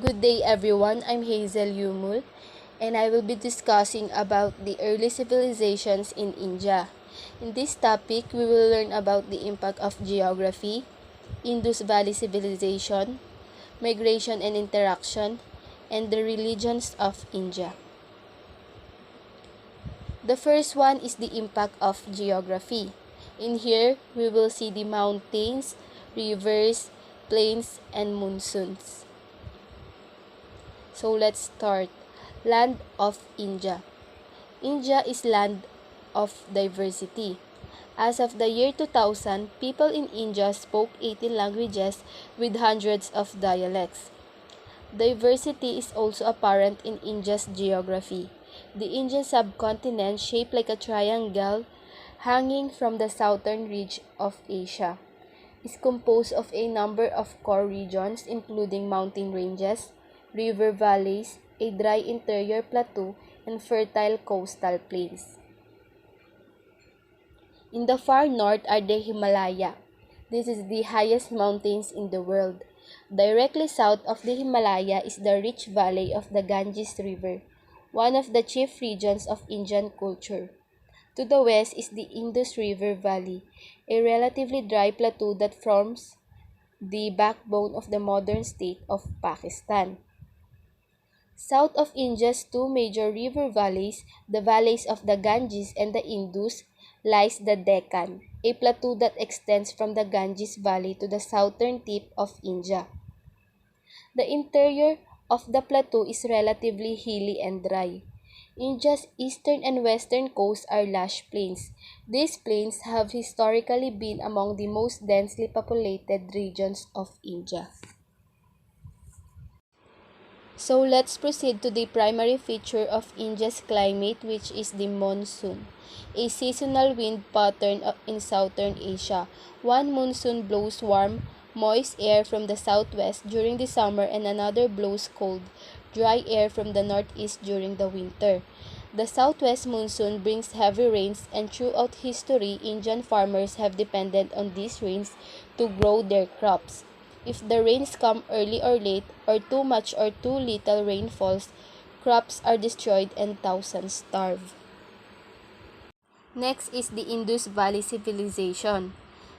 Good day everyone, I'm Hazel Yumul and I will be discussing about the early civilizations in India. In this topic, we will learn about the impact of geography, Indus Valley civilization, migration and interaction, and the religions of India. The first one is the impact of geography. In here, we will see the mountains, rivers, plains, and monsoons. So let's start. Land of India. India is land of diversity. As of the year 2000, people in India spoke 18 languages with hundreds of dialects. Diversity is also apparent in India's geography. The Indian subcontinent, shaped like a triangle hanging from the southern ridge of Asia, is composed of a number of core regions including mountain ranges, river valleys, a dry interior plateau, and fertile coastal plains. In the far north are the Himalaya. This is the highest mountains in the world. Directly south of the Himalaya is the rich valley of the Ganges River, one of the chief regions of Indian culture. To the west is the Indus River Valley, a relatively dry plateau that forms the backbone of the modern state of Pakistan. South of India's two major river valleys, the valleys of the Ganges and the Indus, lies the Deccan, a plateau that extends from the Ganges Valley to the southern tip of India. The interior of the plateau is relatively hilly and dry. India's eastern and western coasts are lush plains. These plains have historically been among the most densely populated regions of India. So let's proceed to the primary feature of India's climate, which is the monsoon, a seasonal wind pattern in southern Asia. One monsoon blows warm, moist air from the southwest during the summer and another blows cold, dry air from the northeast during the winter. The southwest monsoon brings heavy rains, and throughout history, Indian farmers have depended on these rains to grow their crops. If the rains come early or late, or too much or too little rain falls, crops are destroyed and thousands starve. Next is the Indus Valley Civilization.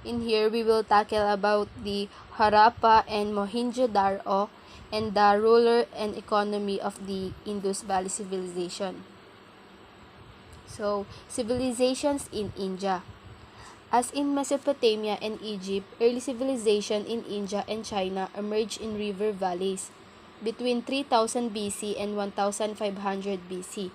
In here, we will tackle about the Harappa and Mohenjo-daro and the ruler and economy of the Indus Valley Civilization. So, civilizations in India. As in Mesopotamia and Egypt, early civilization in India and China emerged in river valleys between 3000 BC and 1500 BC.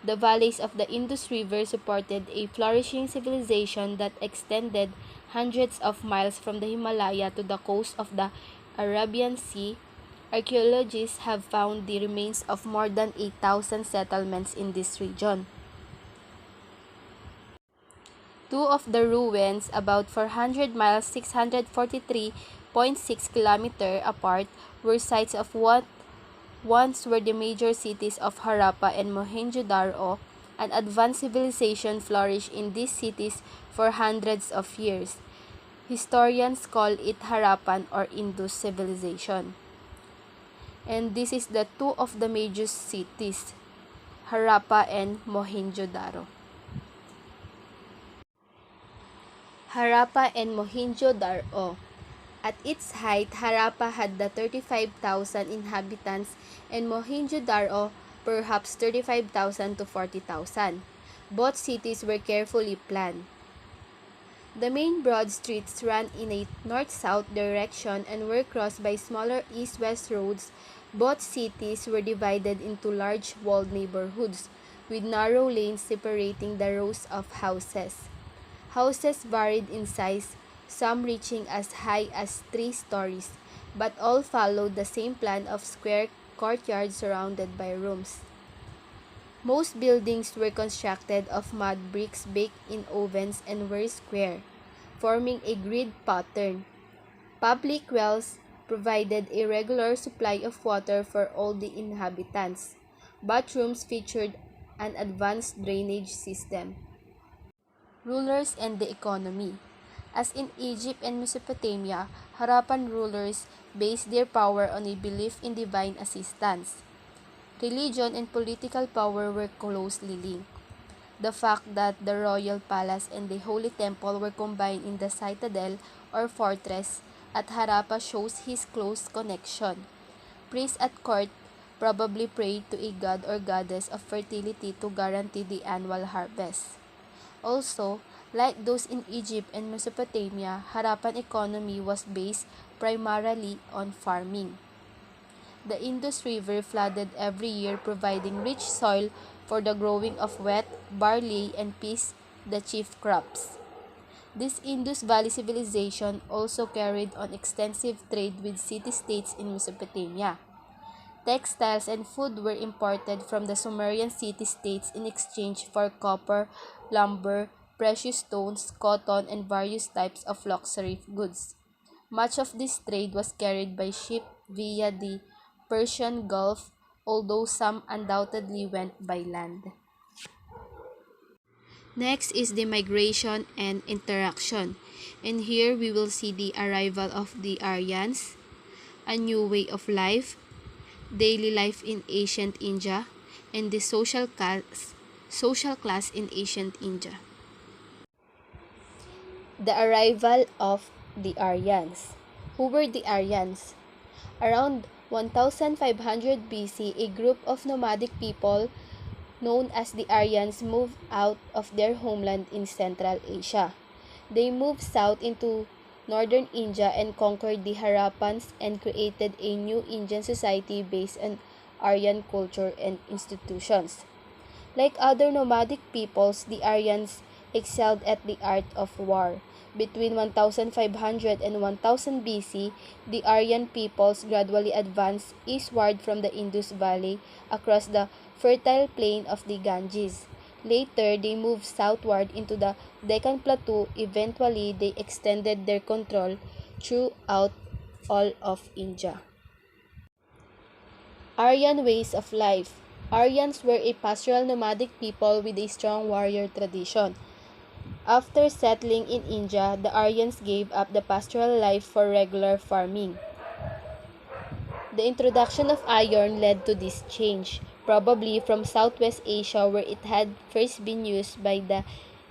The valleys of the Indus River supported a flourishing civilization that extended hundreds of miles from the Himalaya to the coast of the Arabian Sea. Archaeologists have found the remains of more than 8,000 settlements in this region. Two of the ruins, about 400 miles (643.6 km) apart, were sites of what once were the major cities of Harappa and Mohenjo-daro. An advanced civilization flourished in these cities for hundreds of years. Historians call it Harappan or Indus civilization. And this is the two of the major cities, Harappa and Mohenjo-daro. Harappa and Mohenjo-daro. At its height, Harappa had the 35,000 inhabitants and Mohenjo-daro perhaps 35,000 to 40,000. Both cities were carefully planned. The main broad streets ran in a north-south direction and were crossed by smaller east-west roads. Both cities were divided into large walled neighborhoods with narrow lanes separating the rows of houses. Houses varied in size, some reaching as high as 3 stories, but all followed the same plan of square courtyards surrounded by rooms. Most buildings were constructed of mud bricks baked in ovens and were square, forming a grid pattern. Public wells provided a regular supply of water for all the inhabitants. Bathrooms featured an advanced drainage system. Rulers and the economy. As in Egypt and Mesopotamia, Harappan rulers based their power on a belief in divine assistance. Religion and political power were closely linked. The fact that the royal palace and the holy temple were combined in the citadel or fortress at Harappa shows his close connection. Priests at court probably prayed to a god or goddess of fertility to guarantee the annual harvest. Also, like those in Egypt and Mesopotamia, Harappan economy was based primarily on farming. The Indus River flooded every year, providing rich soil for the growing of wheat, barley, and peas, the chief crops. This Indus Valley civilization also carried on extensive trade with city-states in Mesopotamia. Textiles and food were imported from the Sumerian city-states in exchange for copper, lumber, precious stones, cotton, and various types of luxury goods. Much of this trade was carried by ship via the Persian Gulf, although some undoubtedly went by land. Next is the migration and interaction. And here we will see the arrival of the Aryans, a new way of life, daily life in ancient India, and the social class in ancient India. The arrival of the Aryans. Who were the Aryans? Around 1500 BC, a group of nomadic people known as the Aryans moved out of their homeland in Central Asia. They moved south into northern India and conquered the Harappans and created a new Indian society based on Aryan culture and institutions. Like other nomadic peoples, the Aryans excelled at the art of war. Between 1500 and 1000 BC, the Aryan peoples gradually advanced eastward from the Indus Valley across the fertile plain of the Ganges. Later, they moved southward into the Deccan Plateau. Eventually, they extended their control throughout all of India. Aryan ways of life. Aryans were a pastoral nomadic people with a strong warrior tradition. After settling in India, the Aryans gave up the pastoral life for regular farming. The introduction of iron led to this change, probably from Southwest Asia where it had first been used by the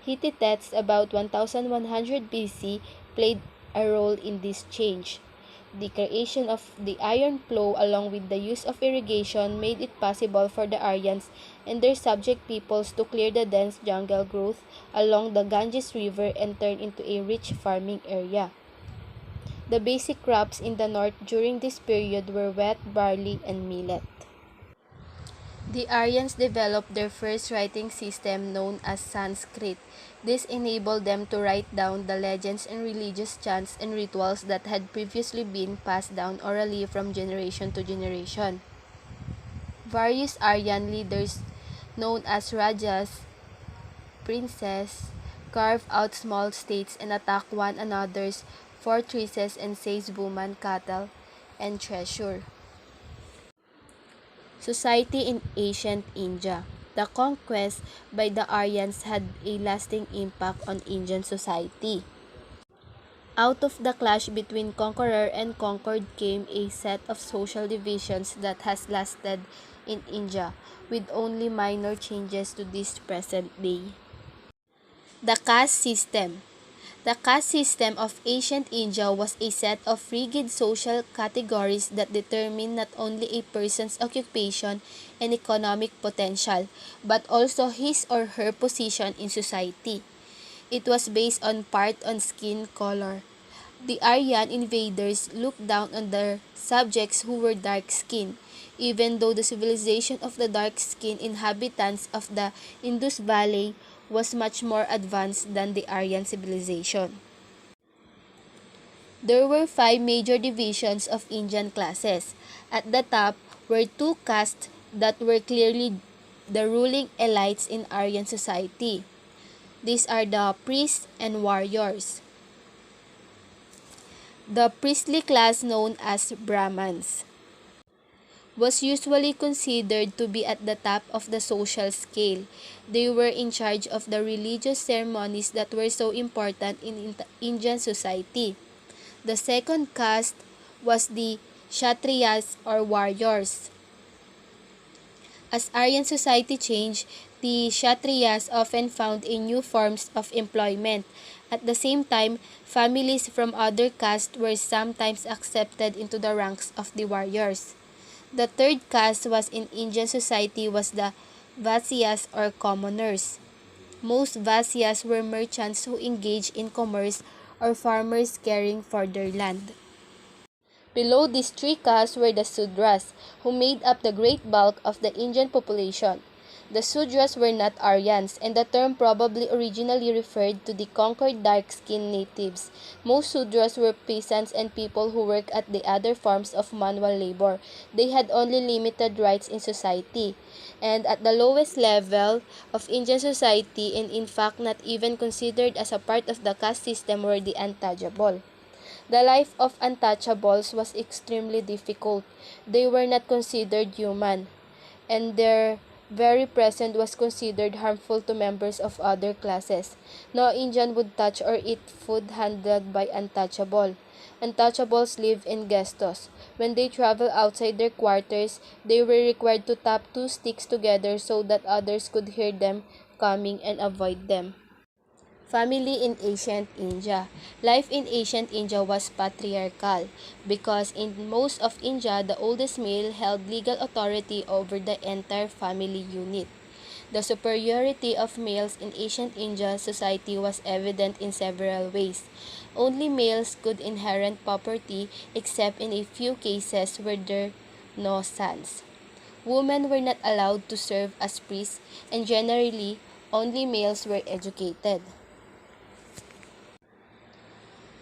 Hittites about 1100 BC played a role in this change. The creation of the iron plow along with the use of irrigation made it possible for the Aryans and their subject peoples to clear the dense jungle growth along the Ganges River and turn into a rich farming area. The basic crops in the north during this period were wheat, barley, and millet. The Aryans developed their first writing system known as Sanskrit. This enabled them to write down the legends and religious chants and rituals that had previously been passed down orally from generation to generation. Various Aryan leaders, known as Rajas, princes, carved out small states and attacked one another's fortresses and seized women, cattle, and treasure. Society in ancient India. The conquest by the Aryans had a lasting impact on Indian society. Out of the clash between conqueror and conquered came a set of social divisions that has lasted in India, with only minor changes to this present day. The caste system. The caste system of ancient India was a set of rigid social categories that determined not only a person's occupation and economic potential, but also his or her position in society. It was based on part on skin color. The Aryan invaders looked down on their subjects who were dark-skinned, even though the civilization of the dark-skinned inhabitants of the Indus Valley was much more advanced than the Aryan civilization. There were five major divisions of Indian classes. At the top were two castes that were clearly the ruling elites in Aryan society. These are the priests and warriors. The priestly class known as Brahmins. was usually considered to be at the top of the social scale. They were in charge of the religious ceremonies that were so important in Indian society. The second caste was the Kshatriyas or warriors. As Aryan society changed, the Kshatriyas often found a new forms of employment. At the same time, families from other castes were sometimes accepted into the ranks of the warriors. The third caste was in Indian society was the Vaisyas or commoners. Most Vaisyas were merchants who engaged in commerce or farmers caring for their land. Below these three castes were the Sudras, who made up the great bulk of the Indian population. The Sudras were not Aryans, and the term probably originally referred to the conquered dark-skinned natives. Most Sudras were peasants and people who worked at the other forms of manual labor. They had only limited rights in society, and at the lowest level of Indian society, and in fact not even considered as a part of the caste system, were the untouchable. The life of untouchables was extremely difficult. They were not considered human, and their very presence was considered harmful to members of other classes. No Indian would touch or eat food handled by untouchable. Untouchables live in gestos. When they travel outside their quarters, they were required to tap two sticks together so that others could hear them coming and avoid them. Family in ancient India. Life in ancient India was patriarchal because in most of India, the oldest male held legal authority over the entire family unit. The superiority of males in ancient India society was evident in several ways. Only males could inherit property except in a few cases where there were no sons. Women were not allowed to serve as priests, and generally only males were educated.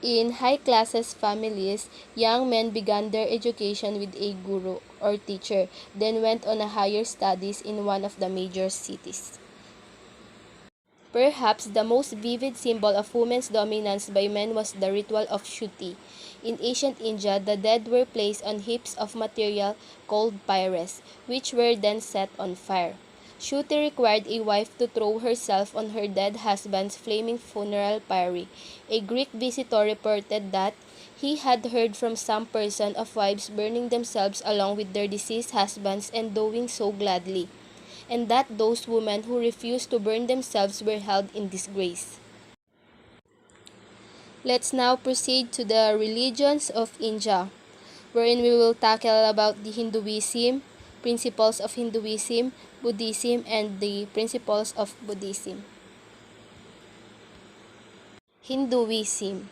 In high classes families, young men began their education with a guru or teacher, then went on a higher studies in one of the major cities. Perhaps the most vivid symbol of women's dominance by men was the ritual of shuti. In ancient India, the dead were placed on heaps of material called pyres, which were then set on fire. Shuti required a wife to throw herself on her dead husband's flaming funeral pyre. A Greek visitor reported that he had heard from some person of wives burning themselves along with their deceased husbands and doing so gladly, and that those women who refused to burn themselves were held in disgrace. Let's now proceed to the religions of India, wherein we will tackle about the Hinduism, principles of Hinduism, Buddhism, and the principles of Buddhism. Hinduism.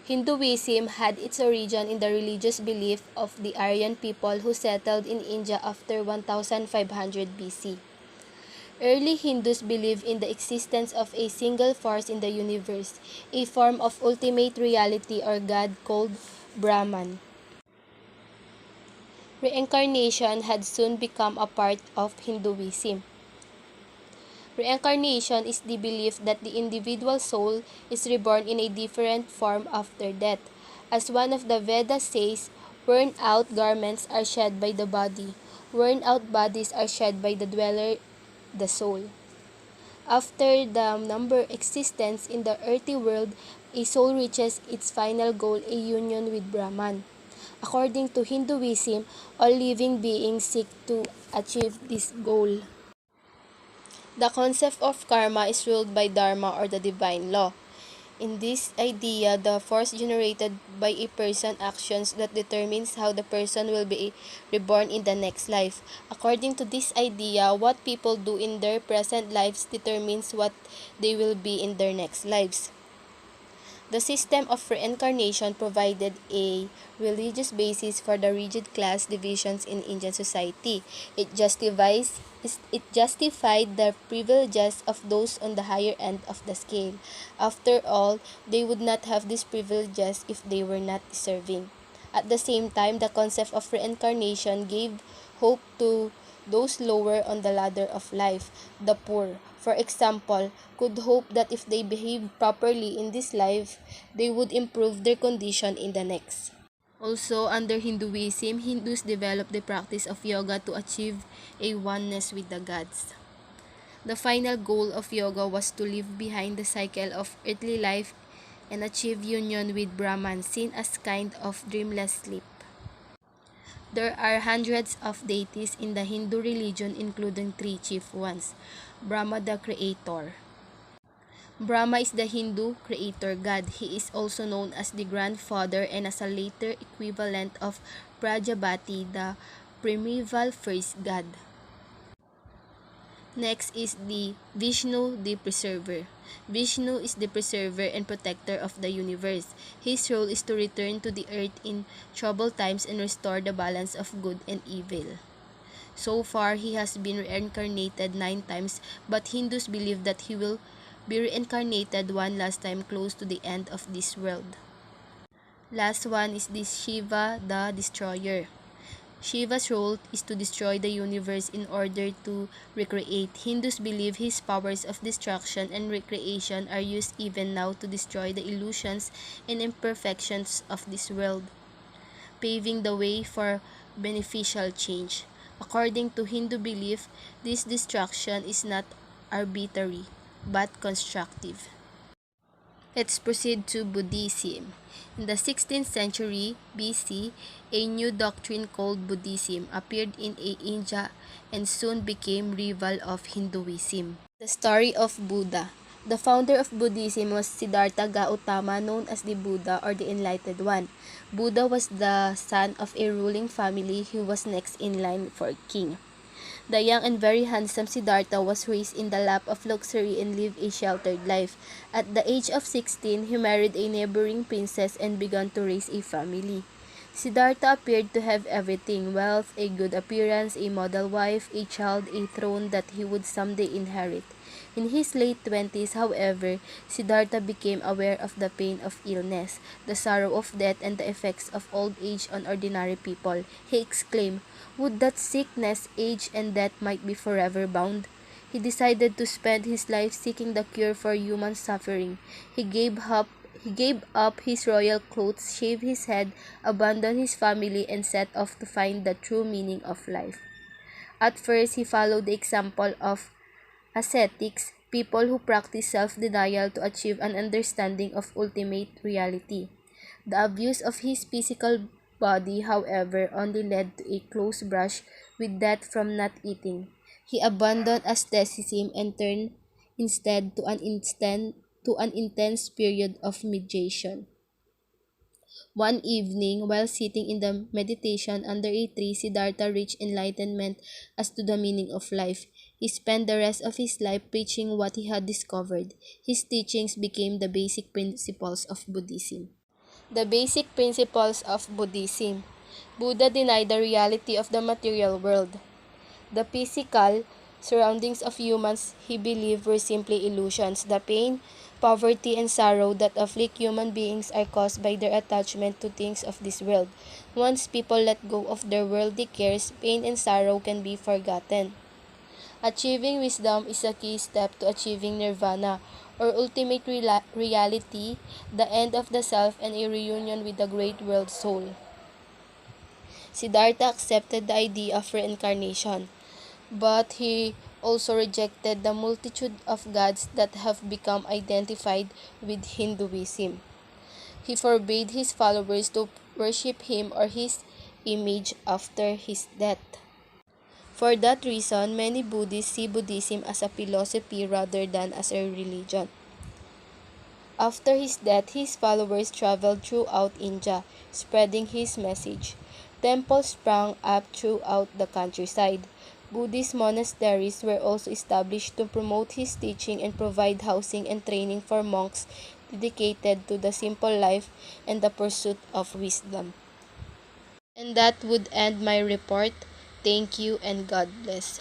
Hinduism had its origin in the religious belief of the Aryan people who settled in India after 1500 BC. Early Hindus believed in the existence of a single force in the universe, a form of ultimate reality or God called Brahman. Reincarnation had soon become a part of Hinduism. Reincarnation is the belief that the individual soul is reborn in a different form after death. As one of the Vedas says, worn-out garments are shed by the body, worn-out bodies are shed by the dweller, the soul. After the number existence in the earthly world, a soul reaches its final goal, a union with Brahman. According to Hinduism, all living beings seek to achieve this goal. The concept of karma is ruled by dharma or the divine law. In this idea, the force generated by a person's actions that determines how the person will be reborn in the next life. According to this idea, what people do in their present lives determines what they will be in their next lives. The system of reincarnation provided a religious basis for the rigid class divisions in Indian society. It justified the privileges of those on the higher end of the scale. After all, they would not have these privileges if they were not deserving. At the same time, the concept of reincarnation gave hope to those lower on the ladder of life. The poor, for example, could hope that if they behaved properly in this life, they would improve their condition in the next. Also, under Hinduism, Hindus developed the practice of yoga to achieve a oneness with the gods. The final goal of yoga was to leave behind the cycle of earthly life and achieve union with Brahman, seen as kind of dreamless sleep. There are hundreds of deities in the Hindu religion, including three chief ones. Brahma, the creator. Brahma is the Hindu creator god. He is also known as the grandfather and as a later equivalent of Prajapati, the primeval first god. Next is the Vishnu, the preserver. Vishnu is the preserver and protector of the universe. His role is to return to the earth in troubled times and restore the balance of good and evil. So far, he has been reincarnated 9 times, but Hindus believe that he will be reincarnated one last time close to the end of this world. Last one is the Shiva, the destroyer. Shiva's role is to destroy the universe in order to recreate. Hindus believe his powers of destruction and recreation are used even now to destroy the illusions and imperfections of this world, paving the way for beneficial change. According to Hindu belief, this destruction is not arbitrary, but constructive. Let's proceed to Buddhism. In the 16th century BC, a new doctrine called Buddhism appeared in India and soon became rival of Hinduism. The story of Buddha. The founder of Buddhism was Siddhartha Gautama, known as the Buddha or the Enlightened One. Buddha was the son of a ruling family who was next in line for king. The young and very handsome Siddhartha was raised in the lap of luxury and lived a sheltered life. At the age of 16, he married a neighboring princess and began to raise a family. Siddhartha appeared to have everything: wealth, a good appearance, a model wife, a child, a throne that he would someday inherit. In his late 20s, however, Siddhartha became aware of the pain of illness, the sorrow of death, and the effects of old age on ordinary people. He exclaimed, "Would that sickness, age, and death might be forever bound!" He decided to spend his life seeking the cure for human suffering. He gave up his royal clothes, shaved his head, abandoned his family, and set off to find the true meaning of life. At first, he followed the example of ascetics, people who practice self-denial to achieve an understanding of ultimate reality. The abuse of his physical body, however, only led to a close brush with death from not eating. He abandoned asceticism and turned instead to an intense period of meditation. One evening, while sitting in the meditation under a tree, Siddhartha reached enlightenment as to the meaning of life. He spent the rest of his life preaching what he had discovered. His teachings became the basic principles of Buddhism. The basic principles of Buddhism. Buddha denied the reality of the material world. The physical surroundings of humans, he believed, were simply illusions. The pain, poverty, and sorrow that afflict human beings are caused by their attachment to things of this world. Once people let go of their worldly cares, pain and sorrow can be forgotten. Achieving wisdom is a key step to achieving nirvana, or ultimate reality, the end of the self and a reunion with the great world soul. Siddhartha accepted the idea of reincarnation, but he also rejected the multitude of gods that have become identified with Hinduism. He forbade his followers to worship him or his image after his death. For that reason, many Buddhists see Buddhism as a philosophy rather than as a religion. After his death, his followers traveled throughout India, spreading his message. Temples sprang up throughout the countryside. Buddhist monasteries were also established to promote his teaching and provide housing and training for monks dedicated to the simple life and the pursuit of wisdom. And that would end my report. Thank you and God bless.